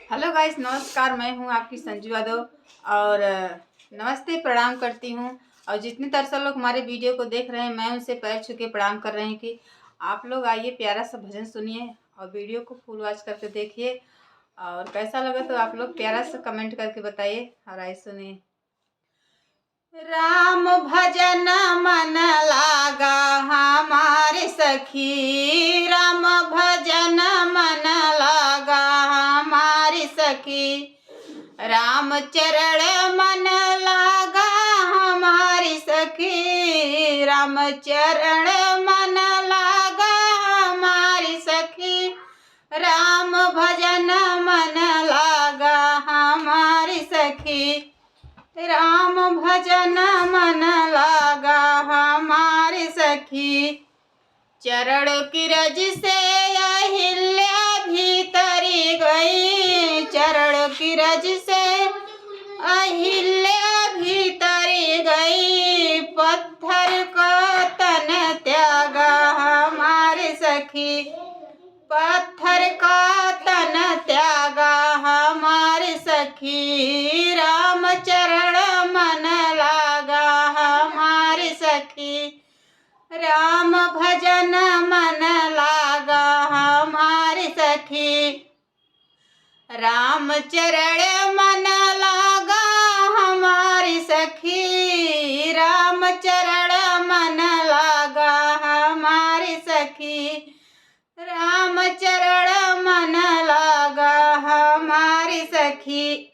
Hello guys, नमस्कार। मैं हूं आपकी संजू यादव और नमस्ते प्रणाम करती हूं। और जितने दर्शक लोग हमारे वीडियो को देख रहे हैं, मैं उनसे पैर छू के प्रणाम कर रहे हैं कि आप लोग आइए, प्यारा सा भजन सुनिए और वीडियो को फुल वॉच करके देखिए। और कैसा लगा तो आप लोग प्यारा सा कमेंट करके बताइए। और आइए सुनिए। राम भजन मन लागा हमारे सखी, राम भजन मन लागा हमारी सखी, राम चरण मन लागा हमारी सखी, राम चरण मन लागा हमारी सखी, राम भजन मन लागा हमारी सखी, राम भजन मन लागा हमारी सखी। चरण की रज से अहिल्या भीतरी गई, चरण की रज से अहिल्या भीतरी गई, पत्थर का तन त्यागा हमारे सखी, पत्थर का तन त्यागा हमारे सखी, राम चरण मन लागा हमारे सखी, राम भजन मन लागा हमारे सखी, राम चरण मन लागा हमारी सखी, राम चरण मन लागा हमारी सखी, राम चरण मन लागा हमारी सखी।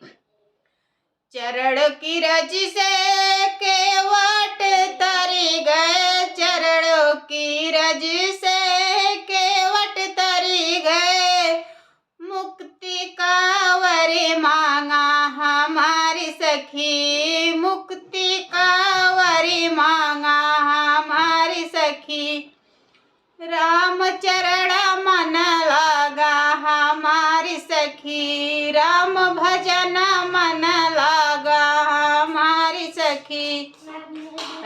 चरण की रज से केवट तरी गए, चरण की रज से केवट तरी गए, मुक्ति का वर मांगा हमारी सखी, मुक्ति का वर मांगा हमारी सखी, राम चरण मन लागा हमारी सखी, राम भजन मन लागा हमारी सखी,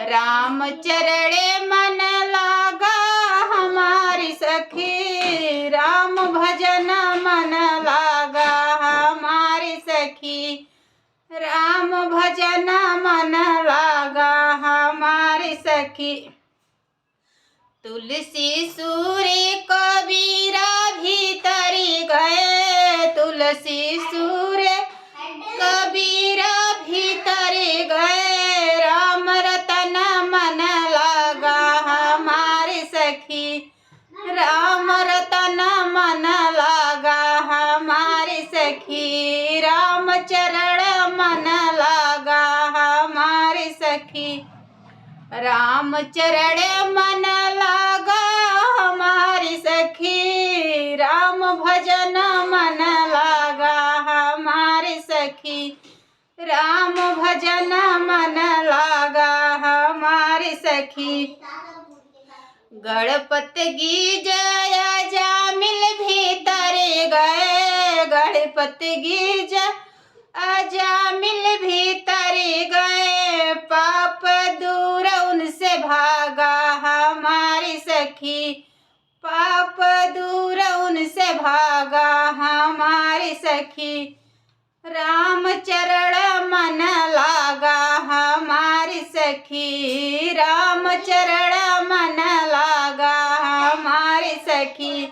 राम चरण मन लागा हमारी सखी, राम भजन मन लागा हमारी सखी, राम भजन मन लागा हमारी सखी। तुलसी सूर्य कबीरा भीतरी गए, तुलसी सूर्य कबीरा भीतरी गए, राम रतन मन लागा हमारी सखी, राम रतन मन लागा हमारी सखी, राम चरण मन लागा हमारी सखी, राम चरण मन लागा हमारी सखी, राम भजन मन लागा हमारी सखी, राम भजन मन लागा हमारी सखी। गणपति गिजया जामिल भीतर गए, गणपति गिजया अजामिल भीतर गए, पाप दूर उनसे भागा हमारी सखी, पाप दूर उनसे भागा हमारी सखी, राम चरण मन लागा हमारी सखी, राम चरण मन लागा हमारी सखी,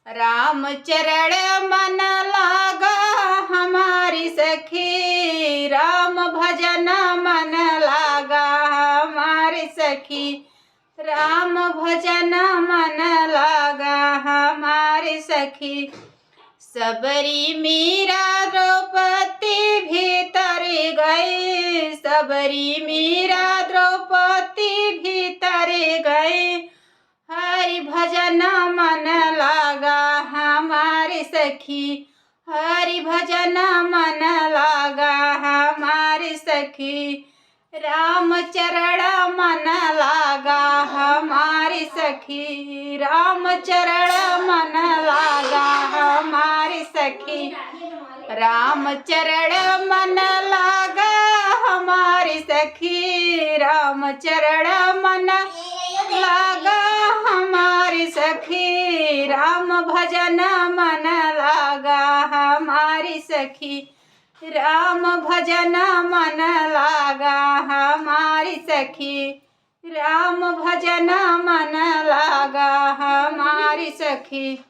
राम चरण मन लागा हमारी सखी, राम भजन मन लागा हमारी सखी, राम भजन मन लागा हमारी सखी। सबरी मीरा द्रौपदी भीतर गई, सबरी मीरा द्रौपदी भीतर गई, हरि भजन मन लागा हमारी सखी, हरि भजन मन लागा हमारी सखी, राम चरण मन लागा हमारी सखी, राम चरण मन लागा हमारी सखी, राम चरण मन लागा हमारी सखी, राम चरण मन लागा हमारी सखी, राम भजन मन लागा हमारी हमारी सखी, राम भजन मन लागा हमारी सखी, राम भजन मन लागा हमारी सखी।